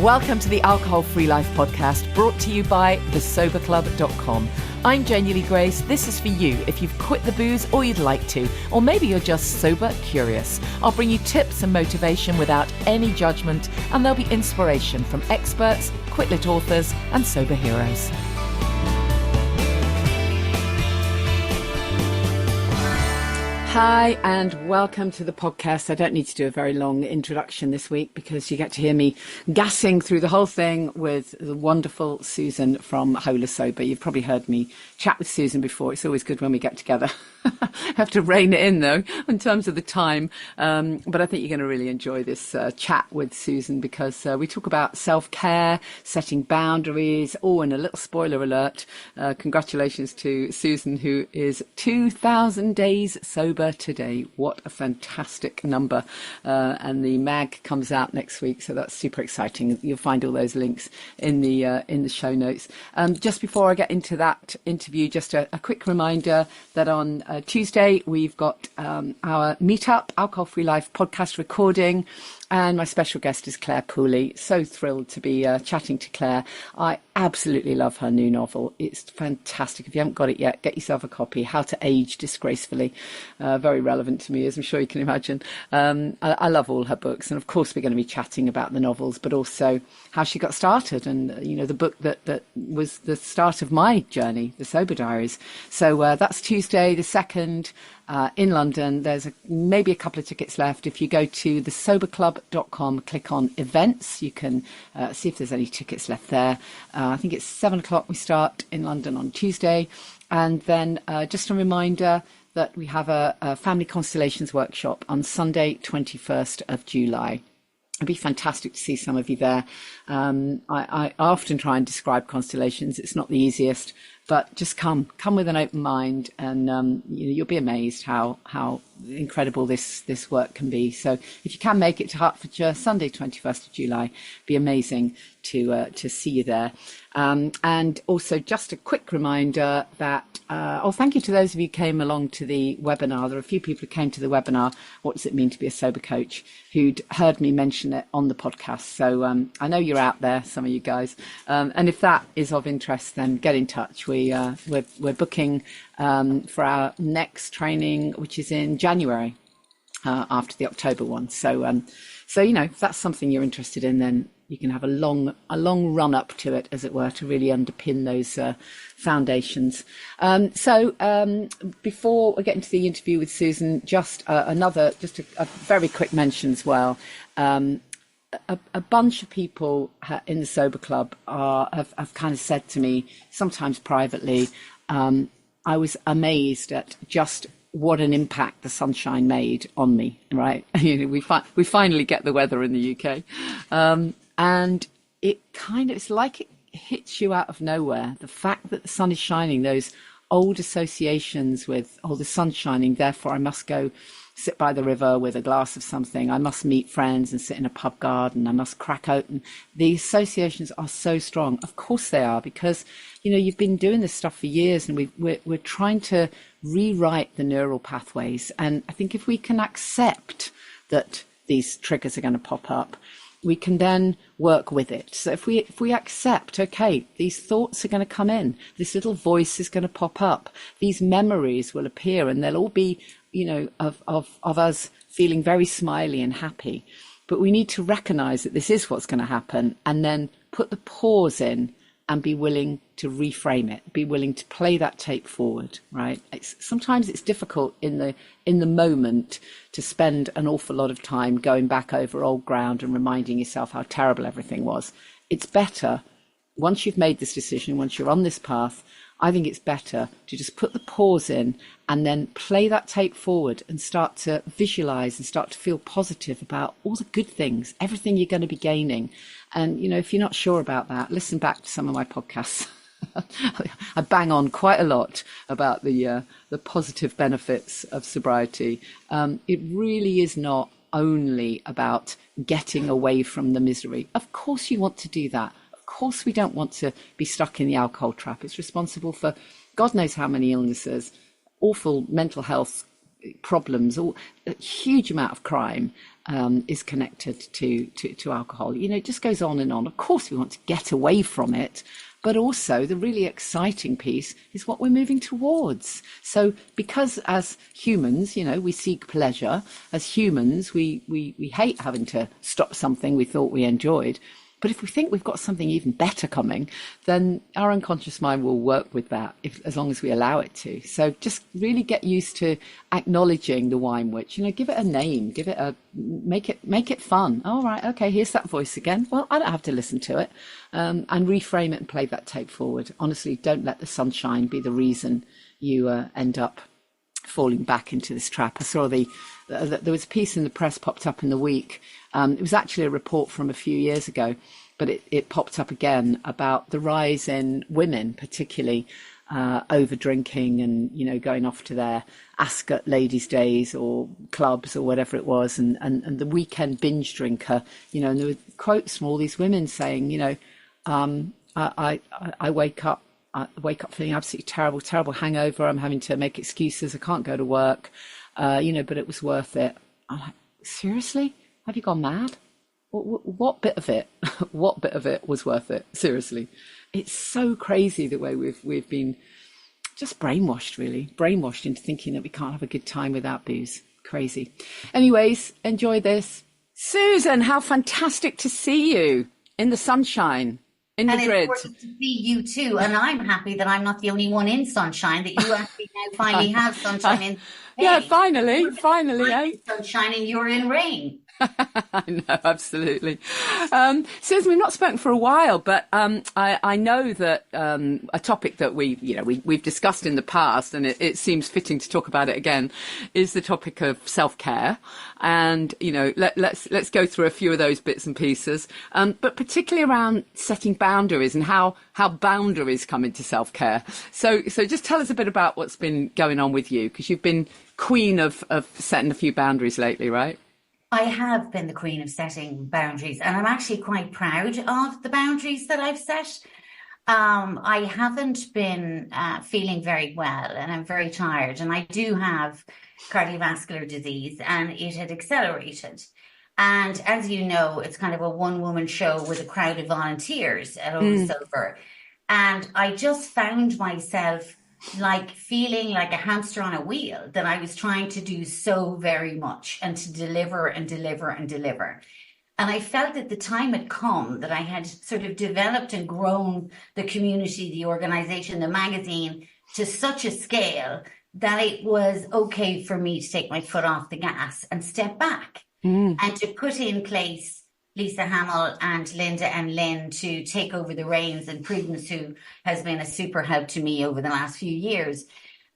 Welcome to the Alcohol Free Life podcast, brought to you by thesoberclub.com. I'm Janey Grace. This is for you if you've quit the booze or you'd like to, or maybe you're just sober curious. I'll bring you tips and motivation without any judgment, and there'll be inspiration from experts, quit-lit authors, and sober heroes. Hi and welcome to the podcast. I don't need to do a very long introduction this week because you get to hear me gassing through the whole thing with the wonderful Susan from Hola Sober. You've probably heard me chat with Susan before. It's always good when we get together. I have to rein it in though in terms of the time, but I think you're going to really enjoy this chat with Susan because we talk about self-care, setting boundaries. Oh, and a little spoiler alert, congratulations to Susan, who is 2,000 days sober today. What a fantastic number. And the mag comes out next week, so that's super exciting. You'll find all those links in the show notes. Just before I get into that interview, just a quick reminder that on Tuesday we've got our meetup, Alcohol Free Life podcast recording, and my special guest is Claire Pooley. So thrilled to be chatting to Claire. I absolutely love her new novel. It's fantastic. If you haven't got it yet, get yourself a copy. How to Age Disgracefully. Very relevant to me, as I'm sure you can imagine. I love all her books. And of course, we're going to be chatting about the novels, but also how she got started. And, you know, the book that was the start of my journey, The Sober Diaries. So that's Tuesday, the 2nd. In London. There's maybe a couple of tickets left. If you go to thesoberclub.com, click on events, you can see if there's any tickets left there. I think it's 7:00 we start in London on Tuesday. And then just a reminder that we have a Family Constellations workshop on Sunday, 21st of July. It'd be fantastic to see some of you there. I often try and describe constellations. It's not the easiest, but just come with an open mind, and you'll be amazed how incredible this work can be. So if you can make it to Hertfordshire, Sunday 21st of July, be amazing to see you there. And also just a quick reminder that thank you to those of you who came along to the webinar. There are a few people who came to the webinar, What Does It Mean to Be a Sober Coach, who'd heard me mention it on the podcast. So I know you're out there, some of you guys. And if that is of interest, then get in touch. We're booking for our next training, which is in January, after the October one. So you know, if that's something you're interested in, then you can have a long run up to it, as it were, to really underpin those foundations. So before we get into the interview with Susan, just a very quick mention as well. A bunch of people in the Sober Club have kind of said to me, sometimes privately, I was amazed at just what an impact the sunshine made on me, right? You know, we finally get the weather in the UK. And it's like it hits you out of nowhere. The fact that the sun is shining, those old associations with, the sun's shining, therefore I must go sit by the river with a glass of something. I must meet friends and sit in a pub garden. I must crack open. The associations are so strong. Of course they are, because, you know, you've been doing this stuff for years, and we're trying to rewrite the neural pathways. And I think if we can accept that these triggers are going to pop up, we can then work with it. So if we accept, okay, these thoughts are going to come in, this little voice is going to pop up, these memories will appear, and they'll all be, you know, of us feeling very smiley and happy. But we need to recognize that this is what's going to happen, and then put the pause in and be willing to reframe it, be willing to play that tape forward, right? Sometimes it's difficult in the moment to spend an awful lot of time going back over old ground and reminding yourself how terrible everything was. It's better, once you've made this decision, once you're on this path, I think it's better to just put the pause in and then play that tape forward and start to visualize and start to feel positive about all the good things, everything you're going to be gaining. And, you know, if you're not sure about that, listen back to some of my podcasts. I bang on quite a lot about the positive benefits of sobriety. It really is not only about getting away from the misery. Of course you want to do that. Of course we don't want to be stuck in the alcohol trap. It's responsible for God knows how many illnesses, awful mental health problems, a huge amount of crime. is connected to alcohol. You know, it just goes on and on. Of course, we want to get away from it, but also the really exciting piece is what we're moving towards. So because as humans, you know, we seek pleasure, as humans, we hate having to stop something we thought we enjoyed. But if we think we've got something even better coming, then our unconscious mind will work with that as long as we allow it to. So just really get used to acknowledging the wine witch. You know, give it a name, make it fun. All right, okay, here's that voice again. Well, I don't have to listen to it, and reframe it and play that tape forward. Honestly, don't let the sunshine be the reason you end up falling back into this trap. I saw there was a piece in the press popped up in the week. It was actually a report from a few years ago, but it popped up again about the rise in women, particularly over drinking and, you know, going off to their Ascot ladies' days or clubs or whatever it was, and the weekend binge drinker, you know, and there were quotes from all these women saying, you know, I wake up feeling absolutely terrible hangover. I'm having to make excuses. I can't go to work, you know, but it was worth it. I'm like, seriously? Have you gone mad? What bit of it? What bit of it was worth it? Seriously, it's so crazy the way we've been just brainwashed into thinking that we can't have a good time without booze. Crazy. Anyways, enjoy this. Susan, how fantastic to see you in the sunshine. In Madrid. And it's important to see you too. And I'm happy that I'm not the only one in sunshine, that you actually now finally have sunshine in. Yeah, finally, eh? Sunshine and you're in rain. I know, absolutely. Susan, we've not spoken for a while, but I know that a topic that we've discussed in the past, and it seems fitting to talk about it again, is the topic of self-care. And, you know, let's go through a few of those bits and pieces, but particularly around setting boundaries and how boundaries come into self-care. So just tell us a bit about what's been going on with you, because you've been queen of setting a few boundaries lately, right? I have been the queen of setting boundaries, and I'm actually quite proud of the boundaries that I've set. I haven't been feeling very well, and I'm very tired, and I do have cardiovascular disease, and it had accelerated. And as you know, it's kind of a one-woman show with a crowd of volunteers at Hola Sober. And I just found myself like feeling like a hamster on a wheel, that I was trying to do so very much and to deliver and deliver and deliver. And I felt that the time had come, that I had sort of developed and grown the community, the organization, the magazine to such a scale that it was okay for me to take my foot off the gas and step back and to put in place Lisa Hamill and Linda and Lynn to take over the reins, and Prudence, who has been a super help to me over the last few years.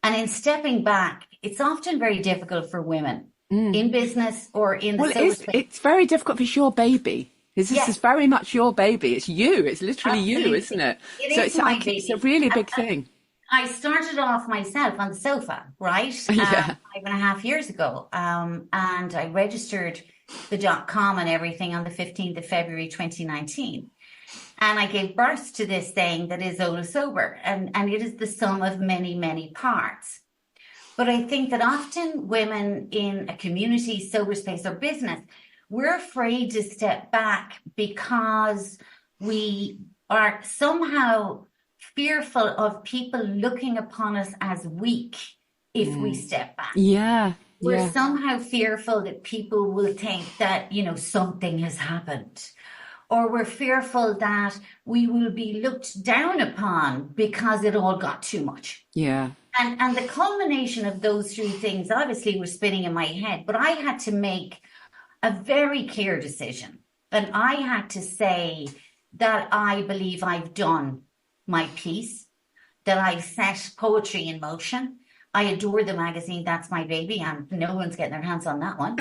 And in stepping back, it's often very difficult for women in business or in the sober space. It's very difficult. It's your baby. This is very much your baby. It's you. It's literally Absolutely. You, isn't it? It's my baby. It's a really big thing. I started off myself on the sofa, right? 5.5 years ago. And I registered the .com and everything on the 15th of February 2019. And I gave birth to this thing that is Hola Sober. And it is the sum of many, many parts. But I think that often women in a community, sober space or business, we're afraid to step back because we are somehow fearful of people looking upon us as weak if we step back. Yeah. We're somehow fearful that people will think that, you know, something has happened. Or we're fearful that we will be looked down upon because it all got too much. Yeah. And the culmination of those three things obviously were spinning in my head. But I had to make a very clear decision. And I had to say that I believe I've done my piece, that I've set poetry in motion. I adore the magazine, That's My Baby, and no one's getting their hands on that one.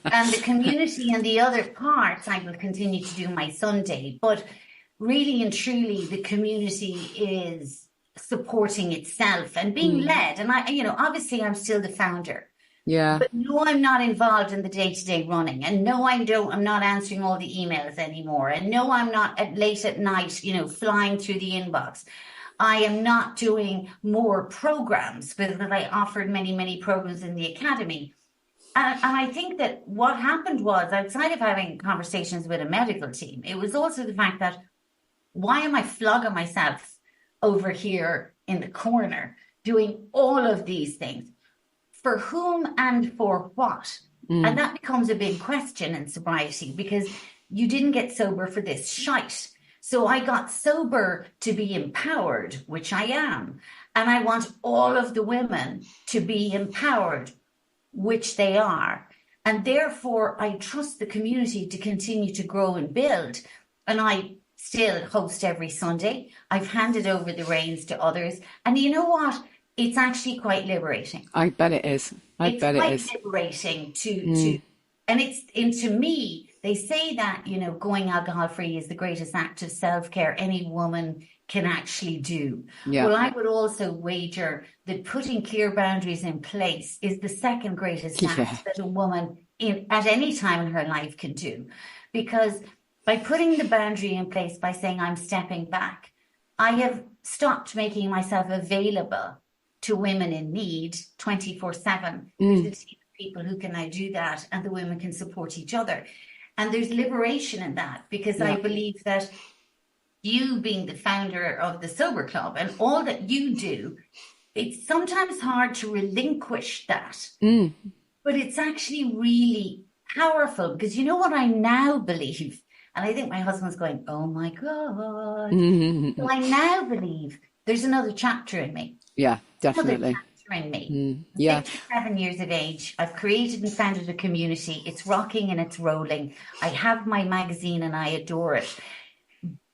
And the community and the other parts, I will continue to do my Sunday. But really and truly, the community is supporting itself and being led. And I, you know, obviously I'm still the founder. Yeah. But no, I'm not involved in the day-to-day running. And no, I'm not answering all the emails anymore. And no, I'm not late at night, you know, flying through the inbox. I am not doing more programs, because I offered many, many programs in the academy. And I think that what happened was, outside of having conversations with a medical team, it was also the fact that why am I flogging myself over here in the corner doing all of these things? For whom and for what? And that becomes a big question in sobriety, because you didn't get sober for this shite. So I got sober to be empowered, which I am. And I want all of the women to be empowered, which they are. And therefore, I trust the community to continue to grow and build. And I still host every Sunday. I've handed over the reins to others. And you know what? It's actually quite liberating. I bet it is. It's quite liberating to and to me, they say that, you know, going alcohol free is the greatest act of self-care any woman can actually do. Yeah. Well, I would also wager that putting clear boundaries in place is the second greatest act that a woman at any time in her life can do. Because by putting the boundary in place, by saying I'm stepping back, I have stopped making myself available to women in need 24/7. There's a team of people who can now do that, and the women can support each other. And there's liberation in that, because I believe that you being the founder of the Sober Club and all that you do, it's sometimes hard to relinquish that. But it's actually really powerful, because you know what I now believe? And I think my husband's going, oh my God. So I now believe there's another chapter in me. Yeah, definitely. In me. I'm 57 years of age. I've created and founded a community. It's rocking and it's rolling. I have my magazine and I adore it.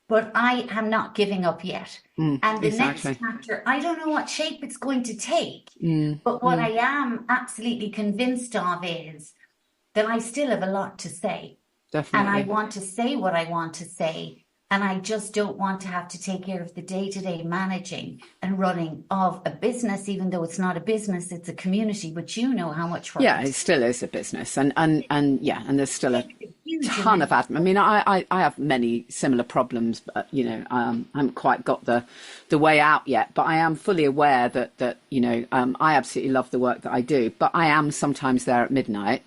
But I am not giving up yet. And the next chapter, I don't know what shape it's going to take. But what I am absolutely convinced of is that I still have a lot to say. Definitely. And I want to say what I want to say. And I just don't want to have to take care of the day-to-day managing and running of a business, even though it's not a business, it's a community, which you know how much work. Yeah, it still is a business. And there's still a ton of admin. I mean, I have many similar problems, but, you know, I haven't quite got the way out yet. But I am fully aware that you know, I absolutely love the work that I do. But I am sometimes there at midnight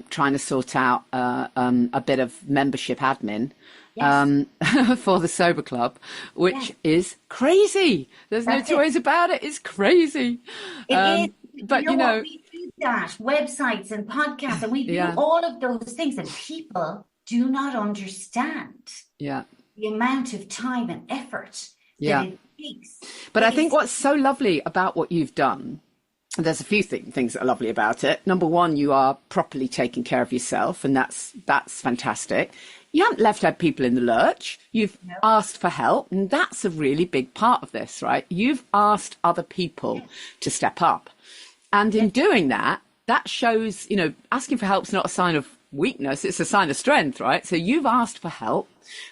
trying to sort out a bit of membership admin. For the Sober Club, which is crazy. There's no two ways about it. It's crazy. It is. But you know, we do that, websites and podcasts, and we do all of those things, and people do not understand the amount of time and effort that it takes. But I think what's so lovely about what you've done, there's a few things that are lovely about it. Number one, you are properly taking care of yourself, and that's fantastic. You haven't left people in the lurch. You've asked for help. And that's a really big part of this, right? You've asked other people to step up. And in doing that, that shows, you know, asking for help's not a sign of weakness. It's a sign of strength, right? So you've asked for help.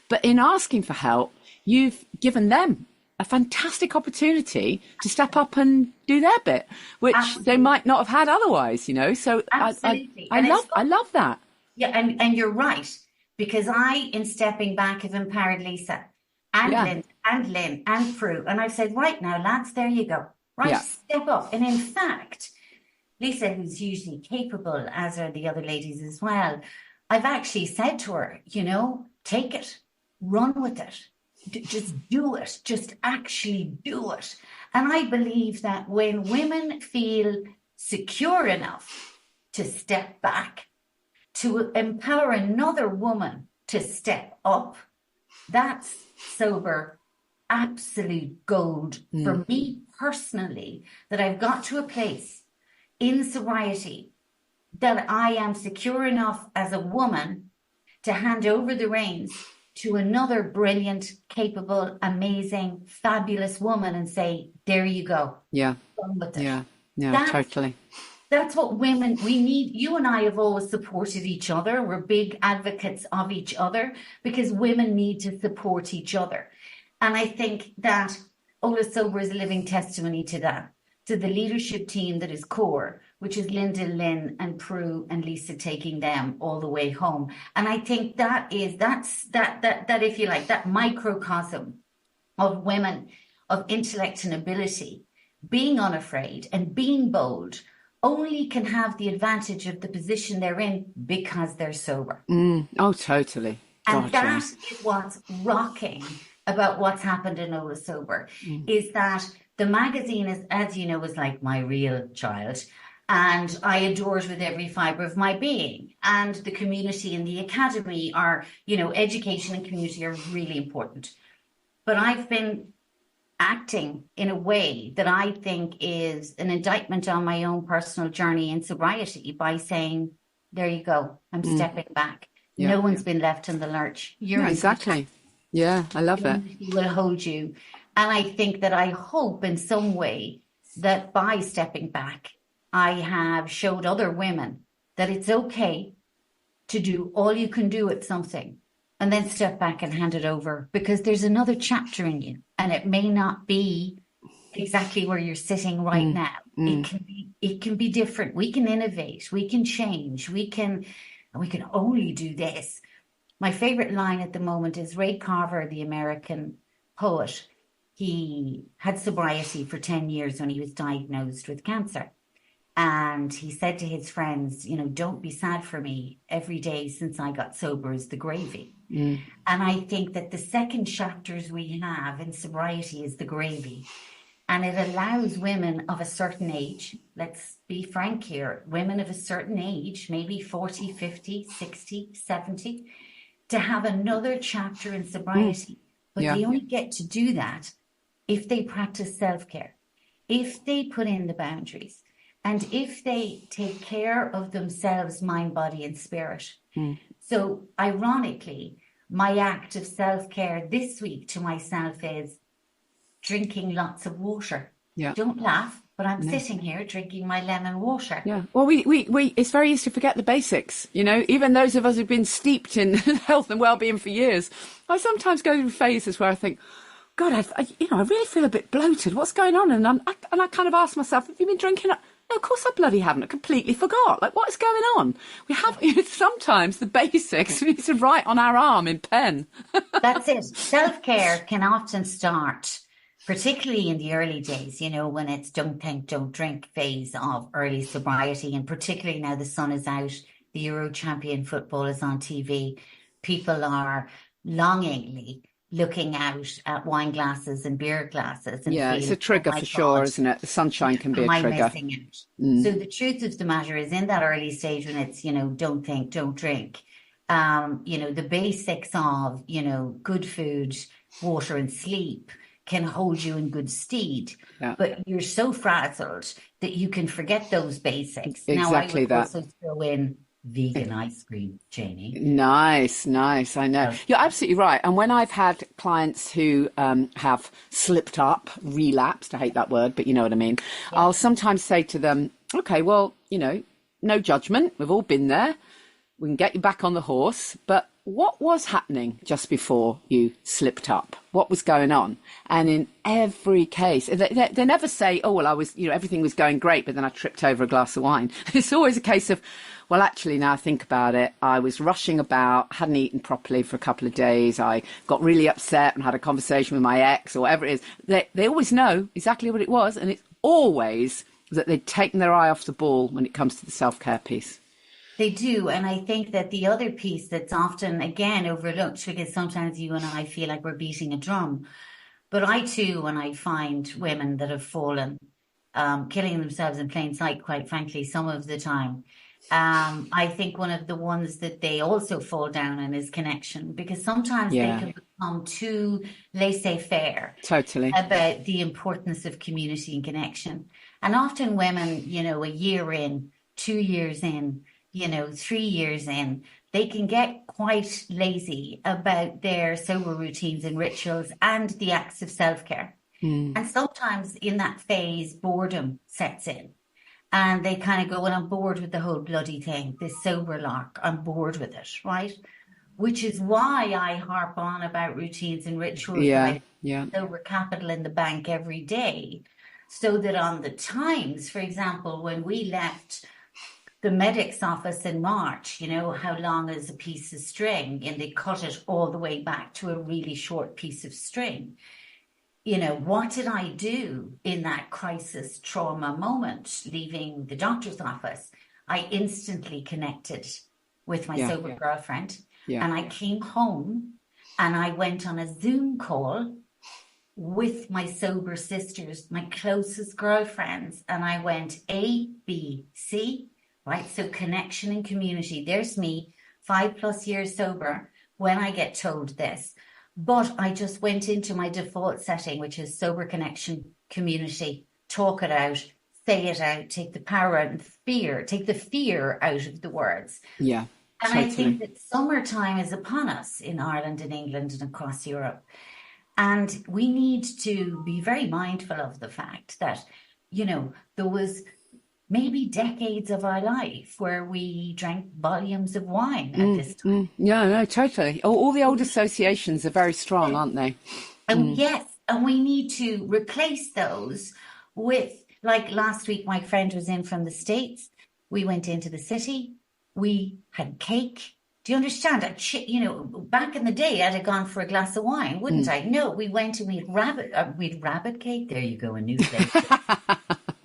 But in asking for help, you've given them a fantastic opportunity to step up and do their bit, which they might not have had otherwise, you know? So I love that. Yeah, and you're right. Because in stepping back, have empowered Lisa and Lynn and Prue. And I've said, right now, lads, there you go. Right, step up. And in fact, Lisa, who's usually capable, as are the other ladies as well, I've actually said to her, you know, take it, run with it, just do it, just actually do it. And I believe that when women feel secure enough to step back, to empower another woman to step up, that's sober, absolute gold for me personally, that I've got to a place in sobriety that I am secure enough as a woman to hand over the reins to another brilliant, capable, amazing, fabulous woman and say, there you go. Yeah. Run with it. Yeah, totally. That's what women, we need. You and I have always supported each other. We're big advocates of each other because women need to support each other. And I think that Hola Sober is a living testimony to that, to the leadership team that is core, which is Linda, Lynn and Prue and Lisa, taking them all the way home. And I think that if you like, that microcosm of women of intellect and ability, being unafraid and being bold, only can have the advantage of the position they're in because they're sober. Oh, totally. And God, yeah. that is what's rocking about what's happened in Hola Sober, is that the magazine is, as you know, is like my real child. And I adore it with every fiber of my being. And the community and the academy are, education and community are really important. But I've been acting in a way that I think is an indictment on my own personal journey in sobriety by saying, there you go, I'm stepping back. Yeah. No one's been left in the lurch. You're Yeah, exactly. Yeah, I love it. Community will hold you. And I think that I hope in some way that by stepping back, I have showed other women that it's okay to do all you can do at something and then step back and hand it over, because there's another chapter in you and it may not be exactly where you're sitting right now. It can be different. We can innovate, we can change, we can only do this. My favorite line at the moment is Ray Carver, the American poet. He had sobriety for 10 years when he was diagnosed with cancer. And he said to his friends, don't be sad for me. Every day since I got sober is the gravy. And I think that the second chapters we have in sobriety is the gravy. And it allows women of a certain age, let's be frank here, women of a certain age, maybe 40, 50, 60, 70, to have another chapter in sobriety. But they only get to do that if they practice self-care, if they put in the boundaries, and if they take care of themselves, mind, body, and spirit. So ironically, my act of self-care this week to myself is drinking lots of water. Yeah. Don't laugh, but I'm sitting here drinking my lemon water. Yeah. Well, we it's very easy to forget the basics, even those of us who've been steeped in health and well-being for years. I sometimes go through phases where I think, God, I really feel a bit bloated. What's going on? And I kind of ask myself, have you been drinking? No, of course I bloody haven't. I completely forgot. Like, what is going on? We have sometimes the basics we need to write on our arm in pen. That's it. Self-care can often start, particularly in the early days, when it's don't think, don't drink phase of early sobriety. And particularly now the sun is out, the Euro champion football is on TV. People are longingly looking out at wine glasses and beer glasses. And it's a trigger for sure, isn't it? The sunshine can be a trigger. Missing out? So the truth of the matter is, in that early stage when it's, don't think, don't drink, the basics of, good food, water and sleep can hold you in good stead. Yeah. But you're so frazzled that you can forget those basics. Exactly. Now, I would also throw in vegan ice cream, Janey. Nice. I know. You're absolutely right. And when I've had clients who have slipped up, relapsed, I hate that word, but you know what I mean. Yeah. I'll sometimes say to them, okay, well, no judgment. We've all been there. We can get you back on the horse. But what was happening just before you slipped up? What was going on? And in every case, they never say, oh, well, I was, everything was going great, but then I tripped over a glass of wine. It's always a case of, well, actually, now I think about it, I was rushing about, hadn't eaten properly for a couple of days. I got really upset and had a conversation with my ex or whatever it is. They always know exactly what it was. And it's always that they'd taken their eye off the ball when it comes to the self-care piece. They do. And I think that the other piece that's often, again, overlooked, because sometimes you and I feel like we're beating a drum. But I too, when I find women that have fallen, killing themselves in plain sight, quite frankly, some of the time, I think one of the ones that they also fall down in is connection, because sometimes they can become too laissez-faire. Totally. About the importance of community and connection. And often women, a year in, 2 years in, 3 years in, they can get quite lazy about their sober routines and rituals and the acts of self-care. And sometimes in that phase, boredom sets in. And they kind of go, well, I'm bored with the whole bloody thing, this sober lark, I'm bored with it, right? Which is why I harp on about routines and rituals. Sober capital in the bank every day. So that on the times, for example, when we left the medic's office in March, how long is a piece of string? And they cut it all the way back to a really short piece of string. what did I do in that crisis trauma moment, leaving the doctor's office? I instantly connected with my sober girlfriend, and I came home and I went on a Zoom call with my sober sisters, my closest girlfriends, and I went A, B, C, right? So connection and community. There's me, 5+ years sober, when I get told this. But I just went into my default setting, which is sober connection, community, talk it out, say it out, take the power out and take the fear out of the words. Yeah. And totally. I think that summertime is upon us in Ireland and England and across Europe. And we need to be very mindful of the fact that, there was maybe decades of our life where we drank volumes of wine at this time. Yeah, no, totally. All the old associations are very strong, aren't they? And yes, and we need to replace those with, like last week, my friend was in from the States. We went into the city. We had cake. Do you understand? Back in the day, I'd have gone for a glass of wine, wouldn't I? No, we went and we had rabbit cake. There you go, a new flavor.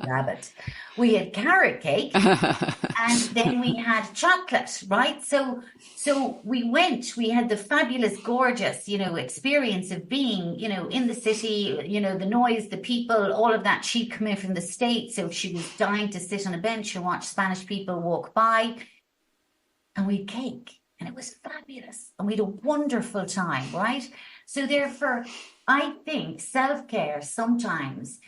Rabbit. We had carrot cake, and then we had chocolate, right? So we had the fabulous, gorgeous, experience of being, in the city, the noise, the people, all of that. She'd come in from the States, so she was dying to sit on a bench and watch Spanish people walk by, and we had cake. And it was fabulous. And we had a wonderful time, right? So therefore, I think self-care, sometimes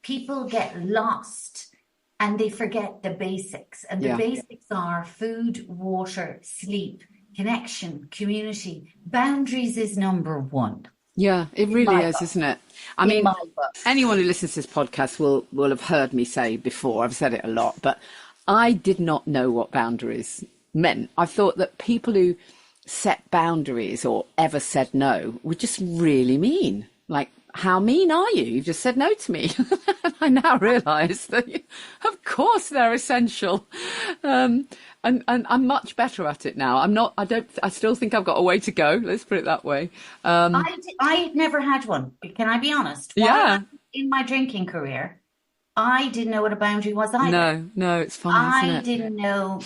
people get lost and they forget the basics. And the basics are food, water, sleep, connection, community. Boundaries is number one. Yeah, it really is, isn't it? I mean, anyone who listens to this podcast will have heard me say before, I've said it a lot, but I did not know what boundaries meant. I thought that people who set boundaries or ever said no were just really mean. Like, how mean are you? You've just said no to me. I now realise that, of course, they're essential. And I'm much better at it now. I still think I've got a way to go. Let's put it that way. I never had one. Can I be honest? In my drinking career, I didn't know what a boundary was either. No, it's funny, isn't it? I didn't know.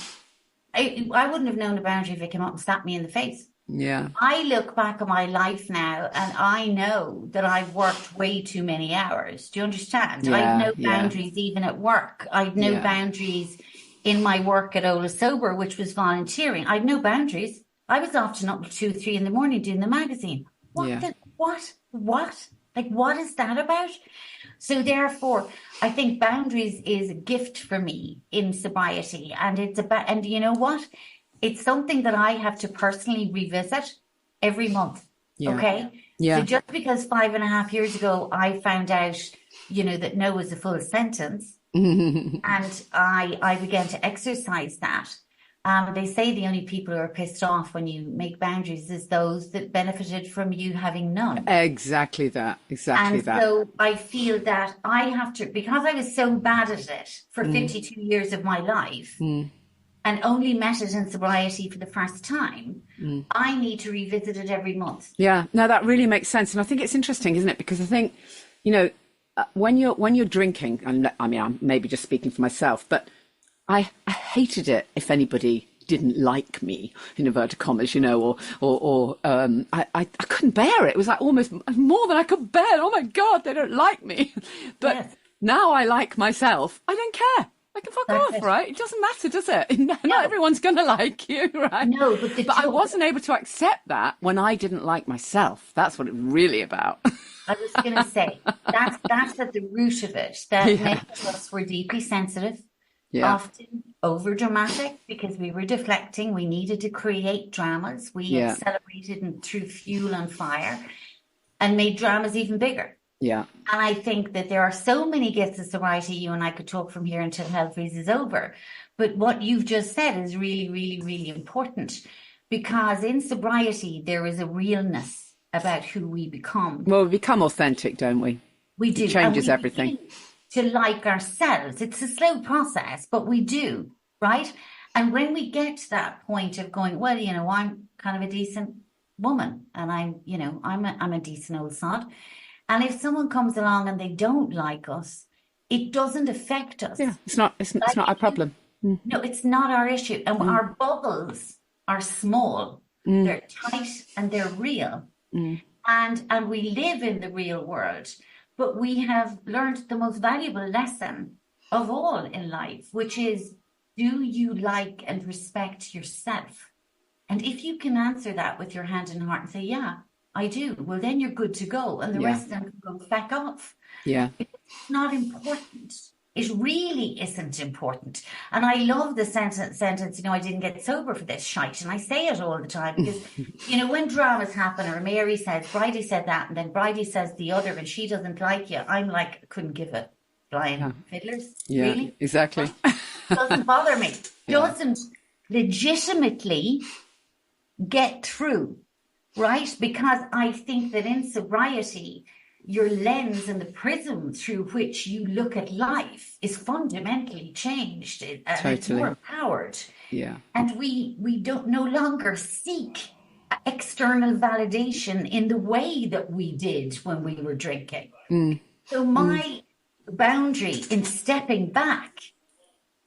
I wouldn't have known a boundary if it came up and slapped me in the face. Yeah. I look back on my life now and I know that I've worked way too many hours. Do you understand? I have no boundaries even at work. I had no boundaries in my work at Hola Sober, which was volunteering. I had no boundaries. I was often up to 2 or 3 in the morning doing the magazine. What? Like, what is that about? So therefore, I think boundaries is a gift for me in sobriety. And and you know what? It's something that I have to personally revisit every month. Yeah. Okay. Yeah. So just because 5.5 years ago, I found out, that no was a full sentence and I began to exercise that. They say the only people who are pissed off when you make boundaries is those that benefited from you having none. Exactly that. And so I feel that I have to, because I was so bad at it for 52 years of my life and only met it in sobriety for the first time, I need to revisit it every month. Yeah, no, that really makes sense. And I think it's interesting, isn't it? Because I think, when you're drinking, and I mean, I'm maybe just speaking for myself, but I hated it if anybody didn't like me, in inverted commas, I couldn't bear it. It was like almost more than I could bear. Oh my God, they don't like me. But now I like myself. I don't care. I can fuck off, right? It doesn't matter, does it? Not everyone's going to like you, right? No, but I wasn't able to accept that when I didn't like myself. That's what it's really about. I was going to say, that's at the root of it, that many of us were deeply sensitive. Yeah. Often over dramatic because we were deflecting. We needed to create dramas. We accelerated and threw fuel on fire and made dramas even bigger. Yeah. And I think that there are so many gifts of sobriety. You and I could talk from here until hell freezes over. But what you've just said is really, really, really important, because in sobriety, there is a realness about who we become. Well, we become authentic, don't we? We do. It changes everything. To like ourselves. It's a slow process, but we do, right? And when we get to that point of going, well, I'm kind of a decent woman and I'm a decent old sod. And if someone comes along and they don't like us, it doesn't affect us. Yeah, it's not our problem. No, it's not our issue. And our bubbles are small. They're tight and they're real. And we live in the real world. But we have learned the most valuable lesson of all in life, which is, do you like and respect yourself? And if you can answer that with your hand and heart and say, yeah, I do, well, then you're good to go. And the rest of them can go feck off. Yeah. It's not important. It really isn't important. And I love the sentence, I didn't get sober for this shite. And I say it all the time because, when dramas happen or Mary says, Bridie said that, and then Bridie says the other, and she doesn't like you, I'm like, couldn't give a flying fiddlers. Yeah, really? Exactly. Doesn't bother me. Doesn't legitimately get through, right? Because I think that in sobriety, your lens and the prism through which you look at life is fundamentally changed and it's more empowered. Yeah. And we don't no longer seek external validation in the way that we did when we were drinking. So my boundary in stepping back,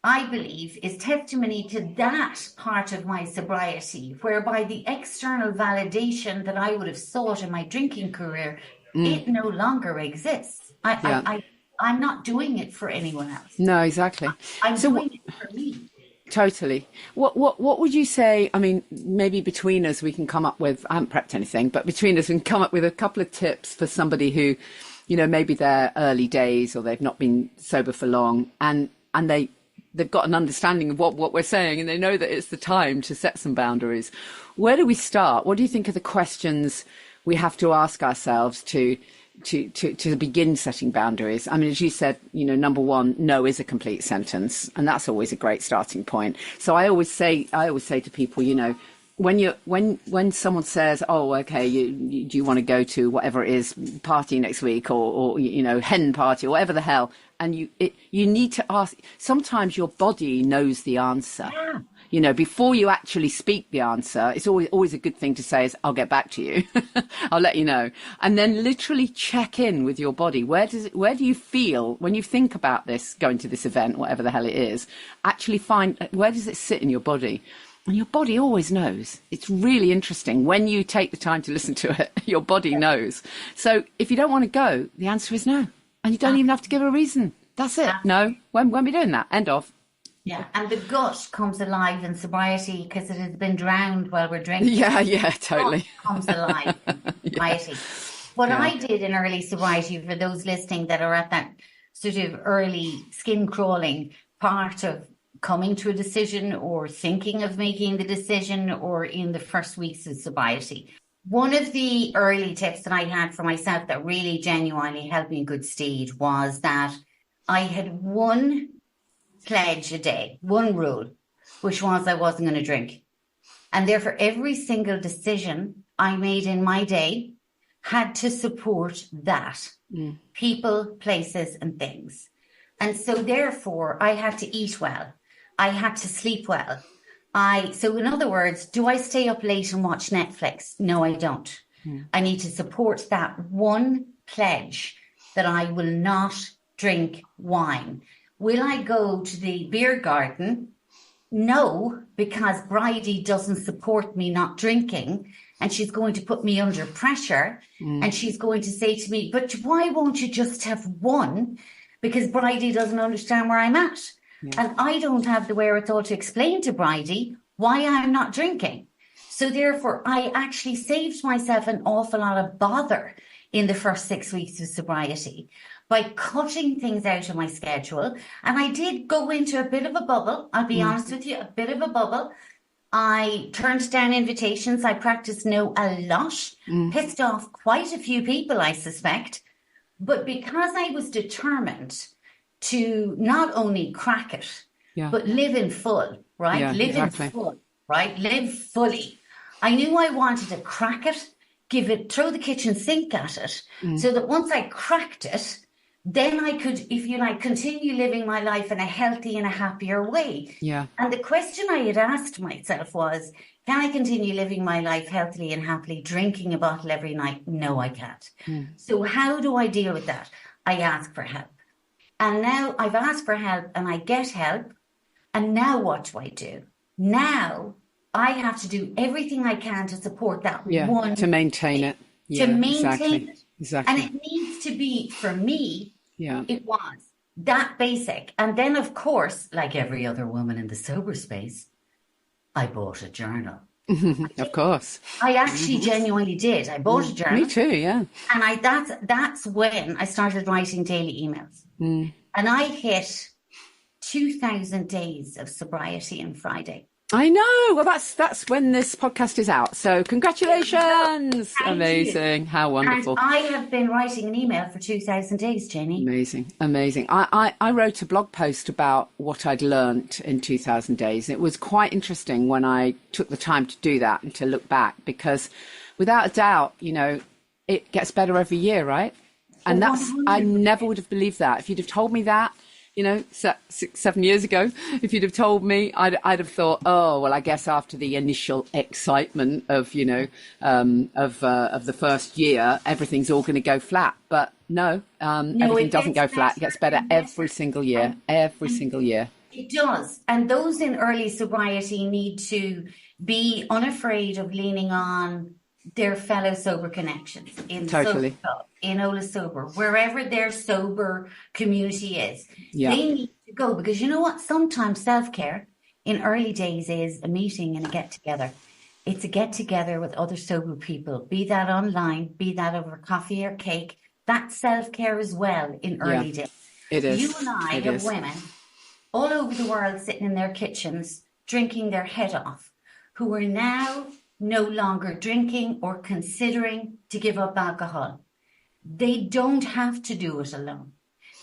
I believe, is testimony to that part of my sobriety, whereby the external validation that I would have sought in my drinking career, it no longer exists. I'm not doing it for anyone else. No, exactly. I'm doing it for me. Totally. What would you say? I mean, maybe between us we can come up with, I haven't prepped anything, but between us we can come up with a couple of tips for somebody who, maybe they're early days or they've not been sober for long and they've got an understanding of what we're saying and they know that it's the time to set some boundaries. Where do we start? What do you think are the questions we have to ask ourselves to begin setting boundaries? I mean, as you said, number one, no is a complete sentence, and that's always a great starting point. So I always say to people, when someone says, oh, okay, do you want to go to whatever it is, party next week or hen party or whatever the hell, and you need to ask. Sometimes your body knows the answer. Yeah. Before you actually speak the answer, it's always a good thing to say is, I'll get back to you. I'll let you know. And then literally check in with your body. Where do you feel when you think about this, going to this event, whatever the hell it is, actually find, where does it sit in your body? And your body always knows. It's really interesting. When you take the time to listen to it, your body knows. So if you don't want to go, the answer is no. And you don't even have to give a reason. That's it. No. When we doing that? End of. Yeah, and the gut comes alive in sobriety because it has been drowned while we're drinking. Yeah, totally. Gut comes alive in sobriety. What I did in early sobriety, for those listening that are at that sort of early skin crawling part of coming to a decision or thinking of making the decision or in the first weeks of sobriety. One of the early tips that I had for myself that really genuinely helped me in good stead was that I had one pledge a day, one rule, which was I wasn't going to drink. And therefore, every single decision I made in my day had to support that. People, places, and things. And so therefore, I had to eat well. I had to sleep well. So in other words, do I stay up late and watch Netflix? No, I don't. I need to support that one pledge that I will not drink wine. Will I go to the beer garden? No, because Bridie doesn't support me not drinking and she's going to put me under pressure and she's going to say to me, but why won't you just have one? Because Bridie doesn't understand where I'm at. Yeah. And I don't have the wherewithal to explain to Bridie why I'm not drinking. So therefore, I actually saved myself an awful lot of bother in the first 6 weeks of sobriety by cutting things out of my schedule. And I did go into a bit of a bubble. I'll be honest with you, a bit of a bubble. I turned down invitations. I practiced no a lot, pissed off quite a few people, I suspect. But because I was determined to not only crack it, but live in full, right? Yeah, live exactly. in full, right? Live fully. I knew I wanted to crack it, throw the kitchen sink at it, so that once I cracked it, then I could, if you like, continue living my life in a healthy and a happier way. Yeah. And the question I had asked myself was, can I continue living my life healthily and happily, drinking a bottle every night? No, I can't. So how do I deal with that? I ask for help. And now I've asked for help and I get help. And now what do? Now I have to do everything I can to support that one. To maintain it. Yeah, to maintain it. Exactly. And it needs to be, for me, yeah, it was that basic. And then, of course, like every other woman in the sober space, I bought a journal. Of course. I actually genuinely did. I bought a journal. Me too, yeah. And that's when I started writing daily emails. And I hit 2,000 days of sobriety on Friday. I know. Well, that's when this podcast is out. So congratulations. Amazing. You. How wonderful. And I have been writing an email for 2,000 days, Janey. Amazing. I wrote a blog post about what I'd learnt in 2,000 days. It was quite interesting when I took the time to do that and to look back, because without a doubt, it gets better every year, right? And I never would have believed that. If you'd have told me that, 6-7 years ago, if you'd have told me, I'd have thought, oh, well, I guess after the initial excitement of, of the first year, everything's all going to go flat. But no, everything doesn't go flat. It gets better every single year, It does. And those in early sobriety need to be unafraid of leaning on their fellow sober connections in totally. Sober Club, in Hola Sober, wherever their sober community is. Yeah. They need to go, because you know what? Sometimes self-care in early days is a meeting and a get-together. It's a get-together with other sober people, be that online, be that over coffee or cake. That's self-care as well in early days. It is. You and I have women all over the world sitting in their kitchens, drinking their head off, who are now no longer drinking or considering to give up alcohol. They don't have to do it alone.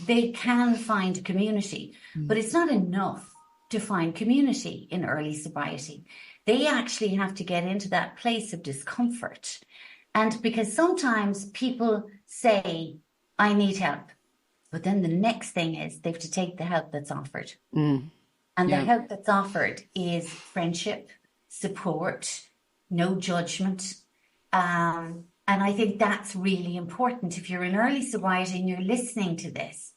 They can find a community, but it's not enough to find community in early sobriety. They actually have to get into that place of discomfort. And because sometimes people say, I need help, but then the next thing is they have to take the help that's offered. And the help that's offered is friendship, support, no judgment. And I think that's really important. If you're in early sobriety and you're listening to this,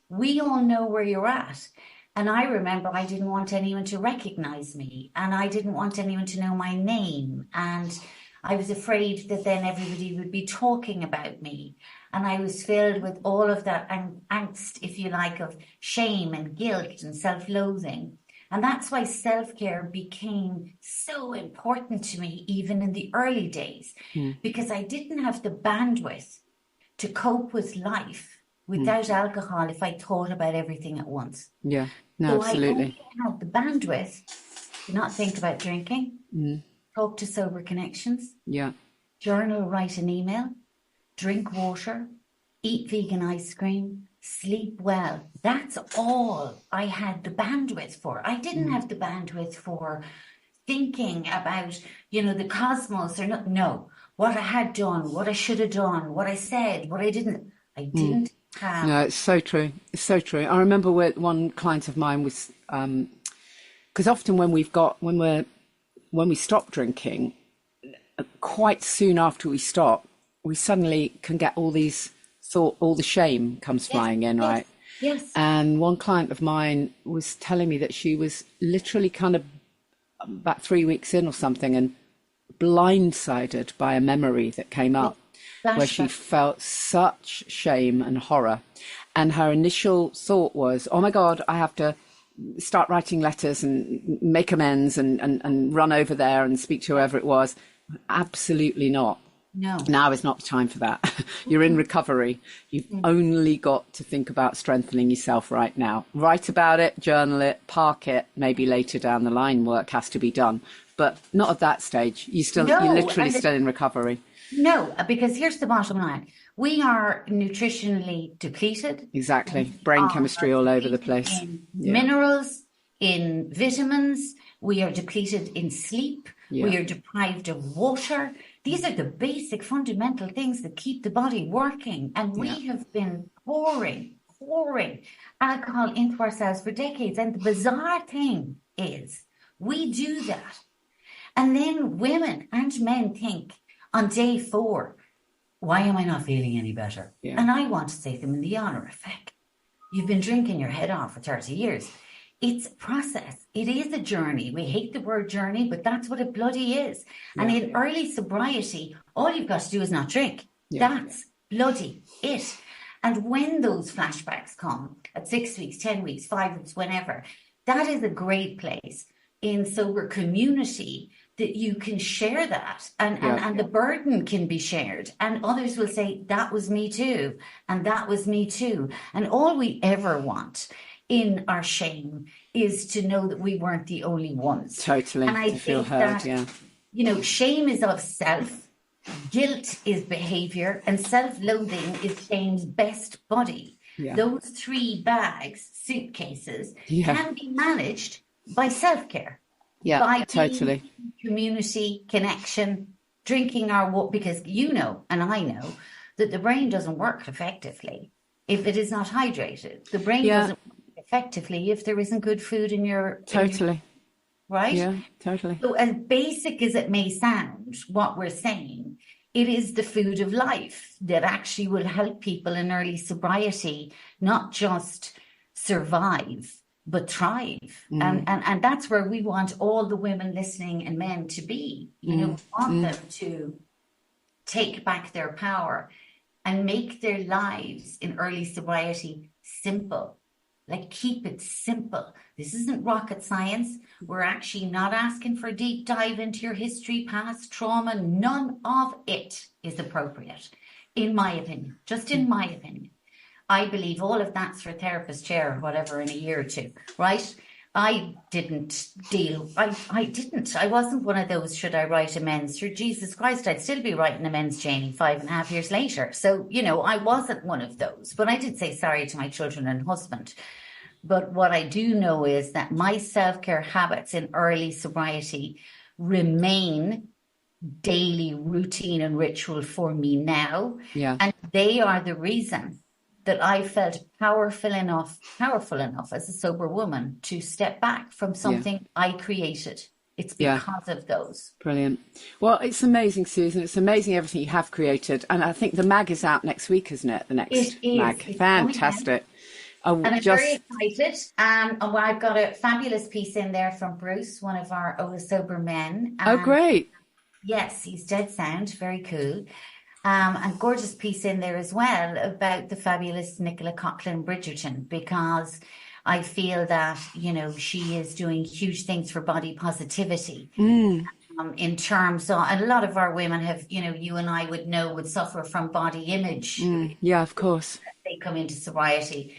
we all know where you're at. And I remember I didn't want anyone to recognize me, and I didn't want anyone to know my name. And I was afraid that then everybody would be talking about me. And I was filled with all of that angst, if you like, of shame and guilt and self-loathing. And that's why self-care became so important to me, even in the early days, because I didn't have the bandwidth to cope with life without alcohol if I thought about everything at once. Yeah, no, so absolutely. I had the bandwidth to not think about drinking, talk to sober connections, journal, write an email, drink water, eat vegan ice cream, sleep well. That's all I had the bandwidth for. I didn't have the bandwidth for thinking about, the cosmos or not. No, what I had done, what I should have done, what I said, what I didn't. I didn't have. No, it's so true. It's so true. I remember with one client of mine was, because often when we stop drinking, quite soon after we stop, we suddenly can get all the shame comes flying in, right? Yes. And one client of mine was telling me that she was literally kind of about 3 weeks in or something and blindsided by a memory that came up where she felt such shame and horror. And her initial thought was, oh my God, I have to start writing letters and make amends and run over there and speak to whoever it was. Absolutely not. No. Now is not the time for that. You're in recovery. You've only got to think about strengthening yourself right now. Write about it, journal it, park it. Maybe later down the line work has to be done, but not at that stage. You're literally still in recovery. No, because here's the bottom line. We are nutritionally depleted. Exactly. Brain chemistry all over the place. Minerals, in vitamins. We are depleted in sleep. Yeah. We are deprived of water. These are the basic fundamental things that keep the body working. And we have been pouring alcohol into ourselves for decades. And the bizarre thing is we do that. And then women and men think on day 4, why am I not feeling any better? Yeah. And I want to say to them in the honor effect, you've been drinking your head off for 30 years. It's a process. It is a journey. We hate the word journey, but that's what it bloody is. And in early sobriety, all you've got to do is not drink. That's bloody it. And when those flashbacks come at 6 weeks, 10 weeks, 5 weeks, whenever, that is a great place in sober community that you can share that and the burden can be shared. And others will say, that was me too. And that was me too. And all we ever want in our shame is to know that we weren't the only ones. Totally. And I to feel think heard, that, you know, shame is of self, guilt is behavior, and self-loathing is shame's best body. Yeah. Those 3 bags, suitcases, can be managed by self-care. Yeah, by totally. Community, connection, drinking our water, because you know, and I know, that the brain doesn't work effectively if it is not hydrated. The brain doesn't work effectively if there isn't good food in your... Totally. Right? Yeah, totally. So as basic as it may sound, what we're saying, it is the food of life that actually will help people in early sobriety, not just survive, but thrive. And that's where we want all the women listening and men to be. You know, we want them to take back their power and make their lives in early sobriety simple. Like, keep it simple. This isn't rocket science. We're actually not asking for a deep dive into your history, past trauma. None of it is appropriate, in my opinion, just in my opinion. I believe all of that's for a therapist chair or whatever in a year or 2, right? I wasn't one of those, should I write amends? Through Jesus Christ, I'd still be writing amends, Janey, 5.5 years later. So, you know, I wasn't one of those, but I did say sorry to my children and husband. But what I do know is that my self-care habits in early sobriety remain daily routine and ritual for me now. Yeah. And they are the reason that I felt powerful enough as a sober woman to step back from something I created. It's because of those. Brilliant. Well, it's amazing, Susan. It's amazing everything you have created. And I think the mag is out next week, isn't it? The next mag. It's fantastic. And I'm very excited. And I've got a fabulous piece in there from Bruce, one of our Hola Sober men. Oh, great. Yes, he's dead sound. Very cool. And gorgeous piece in there as well about the fabulous Nicola Coughlin-Bridgerton, because I feel that, you know, she is doing huge things for body positivity in terms of, and a lot of our women have, you know, you and I would suffer from body image. Yeah, of course. They come into sobriety.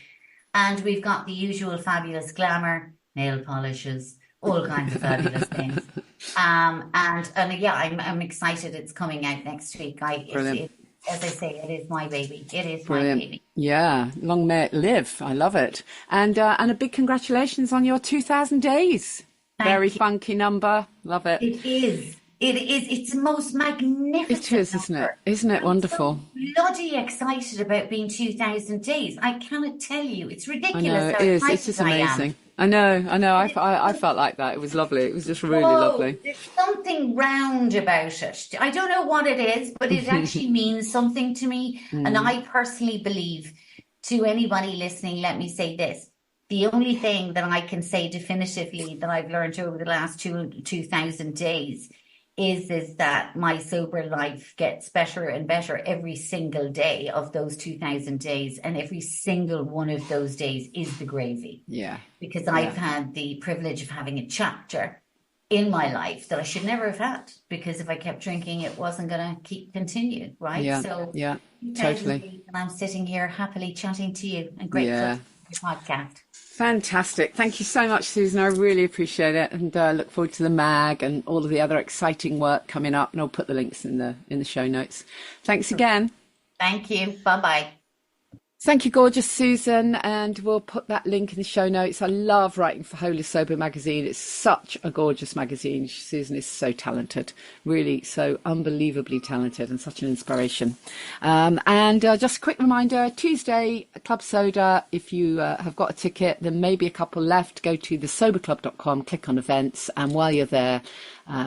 And we've got the usual fabulous glamour, nail polishes, all kinds of fabulous things. I'm excited. It's coming out next week. As I say, it is my baby. It is Brilliant. My baby. Yeah, long may it live. I love it. And a big congratulations on your 2,000 days. Very funky number. Love it. It is. It's the most magnificent. It is, isn't it? Isn't it wonderful? I'm so bloody excited about being 2,000 days. I cannot tell you. It's ridiculous. I know, it is. It's just amazing. I know. I felt like that. It was lovely. It was just really lovely. There's something round about it. I don't know what it is, but it actually means something to me. And I personally believe, to anybody listening, let me say this. The only thing that I can say definitively that I've learned over the last 2,000 days is that my sober life gets better and better every single day of those 2,000 days. And every single one of those days is the gravy. Yeah. Because I've had the privilege of having a chapter in my life that I should never have had, because if I kept drinking, it wasn't going to continue. Right. Yeah. So Totally. And I'm sitting here happily chatting to you and grateful for your podcast. Fantastic. Thank you so much, Susan. I really appreciate it, and look forward to the mag and all of the other exciting work coming up, and I'll put the links in the show notes. Thanks again. Thank you. Bye-bye. Thank you, gorgeous Susan, and we'll put that link in the show notes. I love writing for Hola Sober magazine. It's such a gorgeous magazine. Susan is so talented, really so unbelievably talented, and such an inspiration. And just a quick reminder, Tuesday, Club Soda. If you have got a ticket, there may be a couple left. Go to thesoberclub.com, click on events, and while you're there,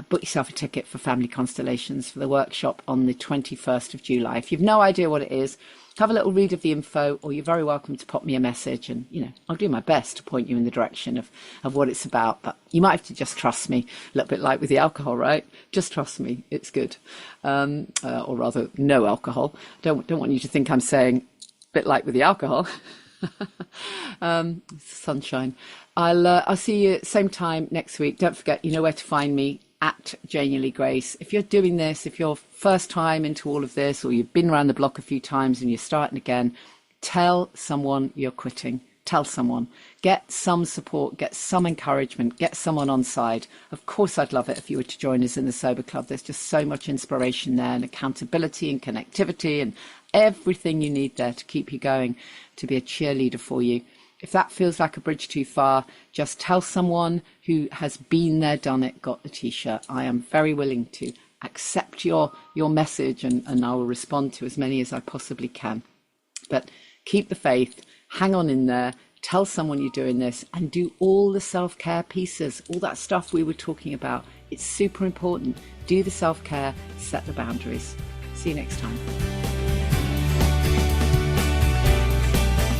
book yourself a ticket for Family Constellations for the workshop on the 21st of July. If you've no idea what it is, have a little read of the info, or you're very welcome to pop me a message, and I'll do my best to point you in the direction of what it's about. But you might have to just trust me, a little bit like with the alcohol, right? Just trust me, it's good. Or rather, no alcohol. Don't want you to think I'm saying a bit like with the alcohol. Sunshine. I'll see you same time next week. Don't forget, you know where to find me, at Janey Lee Grace. If you're doing this, if you're first time into all of this, or you've been around the block a few times and you're starting again, tell someone you're quitting. Tell someone. Get some support, get some encouragement, get someone on side. Of course, I'd love it if you were to join us in the Sober Club. There's just so much inspiration there, and accountability and connectivity and everything you need there to keep you going, to be a cheerleader for you. If that feels like a bridge too far, just tell someone who has been there, done it, got the T-shirt. I am very willing to accept your message, and I will respond to as many as I possibly can. But keep the faith, hang on in there, tell someone you're doing this, and do all the self-care pieces, all that stuff we were talking about. It's super important. Do the self-care, set the boundaries. See you next time.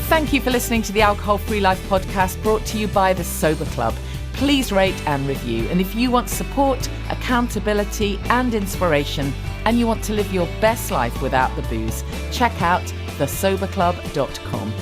Thank you for listening to the Alcohol Free Life podcast, brought to you by the Sober Club. Please rate and review. And if you want support, accountability and inspiration, and you want to live your best life without the booze, check out thesoberclub.com.